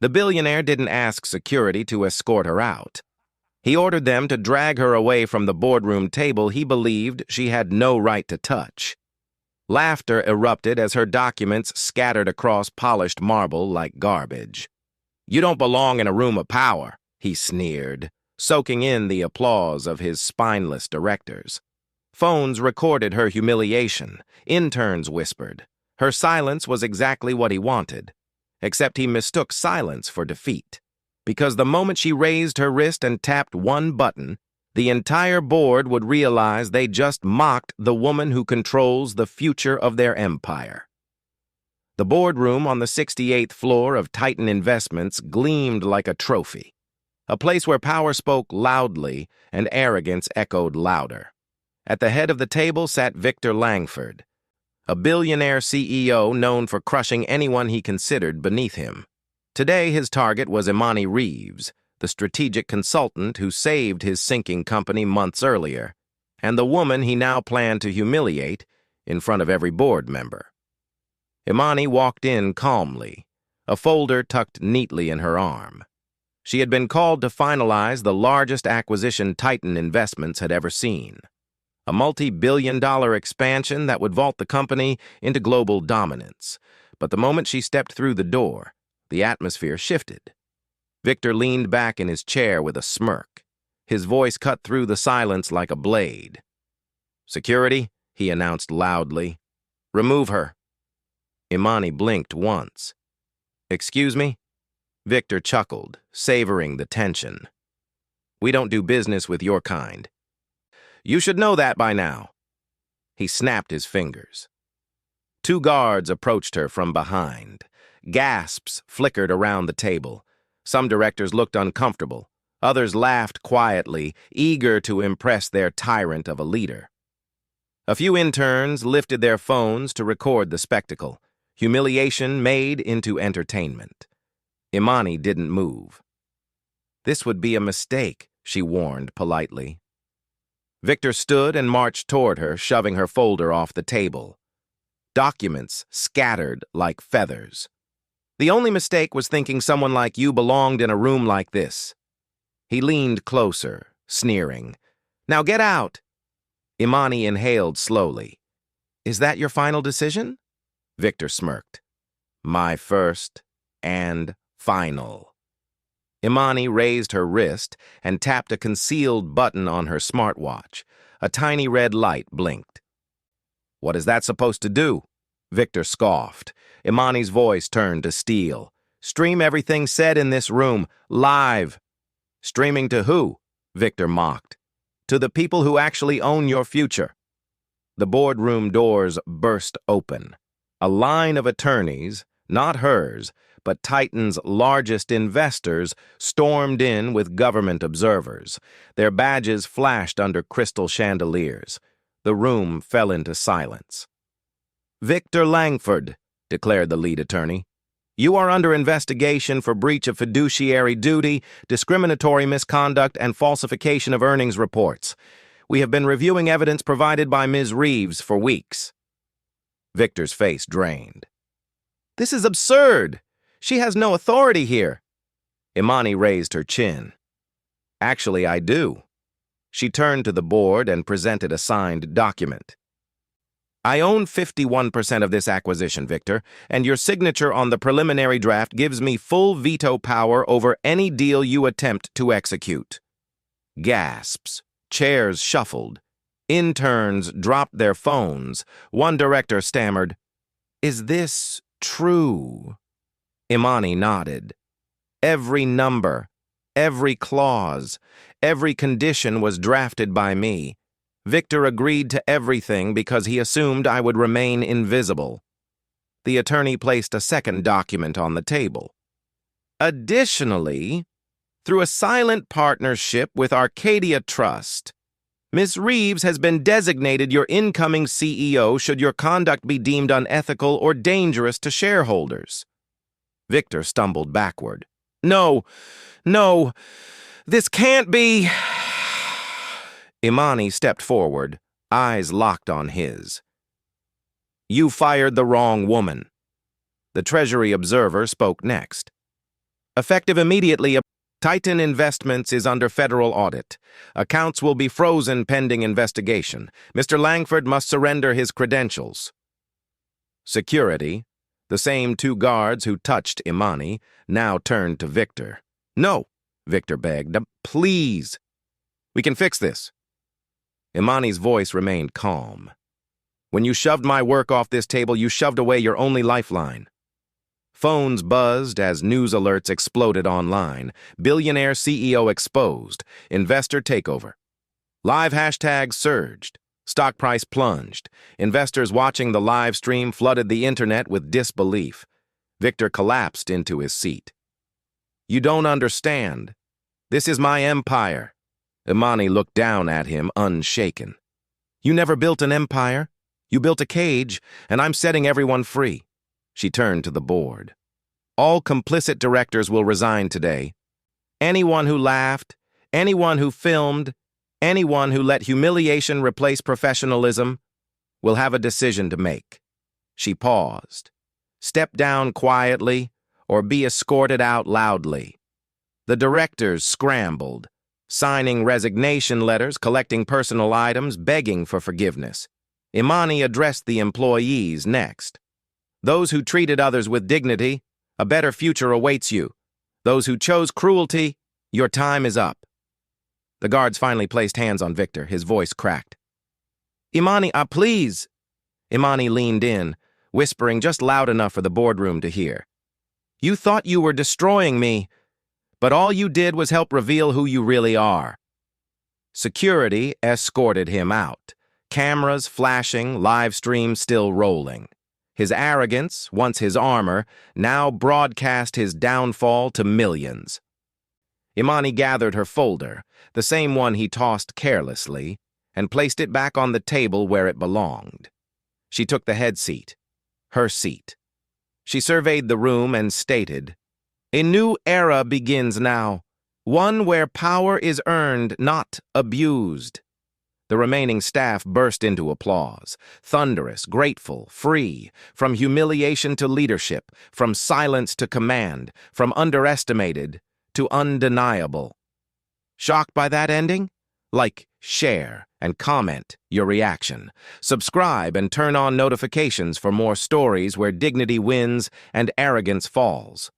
The billionaire didn't ask security to escort her out. He ordered them to drag her away from the boardroom table he believed she had no right to touch. Laughter erupted as her documents scattered across polished marble like garbage. "You don't belong in a room of power," he sneered, soaking in the applause of his spineless directors. Phones recorded her humiliation. Interns whispered. Her silence was exactly what he wanted, except he mistook silence for defeat. Because the moment she raised her wrist and tapped one button, the entire board would realize they just mocked the woman who controls the future of their empire. The boardroom on the 68th floor of Titan Investments gleamed like a trophy, a place where power spoke loudly and arrogance echoed louder. At the head of the table sat Victor Langford, a billionaire CEO known for crushing anyone he considered beneath him. Today, his target was Imani Reeves, the strategic consultant who saved his sinking company months earlier, and the woman he now planned to humiliate in front of every board member. Imani walked in calmly, a folder tucked neatly in her arm. She had been called to finalize the largest acquisition Titan Investments had ever seen, a multi-billion-dollar expansion that would vault the company into global dominance. But the moment she stepped through the door, the atmosphere shifted. Victor leaned back in his chair with a smirk. His voice cut through the silence like a blade. "Security," he announced loudly. "Remove her." Imani blinked once. "Excuse me?" Victor chuckled, savoring the tension. "We don't do business with your kind. You should know that by now." He snapped his fingers. Two guards approached her from behind. Gasps flickered around the table. Some directors looked uncomfortable. Others laughed quietly, eager to impress their tyrant of a leader. A few interns lifted their phones to record the spectacle, humiliation made into entertainment. Imani didn't move. "This would be a mistake," she warned politely. Victor stood and marched toward her, shoving her folder off the table. Documents scattered like feathers. "The only mistake was thinking someone like you belonged in a room like this." He leaned closer, sneering. "Now get out." Imani inhaled slowly. "Is that your final decision?" Victor smirked. "My first and final." Imani raised her wrist and tapped a concealed button on her smartwatch. A tiny red light blinked. "What is that supposed to do?" Victor scoffed. Imani's voice turned to steel. "Stream everything said in this room, live." "Streaming to who?" Victor mocked. "To the people who actually own your future." The boardroom doors burst open. A line of attorneys, not hers, but Titan's largest investors, stormed in with government observers. Their badges flashed under crystal chandeliers. The room fell into silence. "Victor Langford," declared the lead attorney, "you are under investigation for breach of fiduciary duty, discriminatory misconduct, and falsification of earnings reports. We have been reviewing evidence provided by Ms. Reeves for weeks." Victor's face drained. "This is absurd. She has no authority here." Imani raised her chin. "Actually, I do." She turned to the board and presented a signed document. "I own 51% of this acquisition, Victor, and your signature on the preliminary draft gives me full veto power over any deal you attempt to execute." Gasps. Chairs shuffled. Interns dropped their phones. One director stammered, "Is this true?" Imani nodded. Every number, every clause, every condition was drafted by me. Victor agreed to everything because he assumed I would remain invisible. The attorney placed a second document on the table. "Additionally, through a silent partnership with Arcadia Trust, Ms. Reeves has been designated your incoming CEO should your conduct be deemed unethical or dangerous to shareholders." Victor stumbled backward. No, this can't be." Imani stepped forward, eyes locked on his. "You fired the wrong woman." The Treasury observer spoke next. Effective immediately, Titan Investments is under federal audit. Accounts will be frozen pending investigation. Mr. Langford must surrender his credentials. Security, the same two guards who touched Imani, now turned to Victor. No, Victor begged. Please. We can fix this. Imani's voice remained calm. When you shoved my work off this table, you shoved away your only lifeline. Phones buzzed as news alerts exploded online. Billionaire CEO exposed. Investor takeover. Live hashtags surged. Stock price plunged. Investors watching the live stream flooded the internet with disbelief. Victor collapsed into his seat. You don't understand. This is my empire. Imani looked down at him, unshaken. You never built an empire. You built a cage, and I'm setting everyone free. She turned to the board. All complicit directors will resign today. Anyone who laughed, anyone who filmed, anyone who let humiliation replace professionalism will have a decision to make. She paused. Step down quietly or be escorted out loudly. The directors scrambled, signing resignation letters, collecting personal items, begging for forgiveness. Imani addressed the employees next. Those who treated others with dignity, a better future awaits you. Those who chose cruelty, your time is up. The guards finally placed hands on Victor, his voice cracked. Imani, please. Imani leaned in, whispering just loud enough for the boardroom to hear. You thought you were destroying me, but all you did was help reveal who you really are. Security escorted him out, cameras flashing, live stream still rolling. His arrogance, once his armor, now broadcast his downfall to millions. Imani gathered her folder, the same one he tossed carelessly, and placed it back on the table where it belonged. She took the head seat, her seat. She surveyed the room and stated, A new era begins now, one where power is earned, not abused. The remaining staff burst into applause, thunderous, grateful, free, from humiliation to leadership, from silence to command, from underestimated to undeniable. Shocked by that ending? Like, share, and comment your reaction. Subscribe and turn on notifications for more stories where dignity wins and arrogance falls.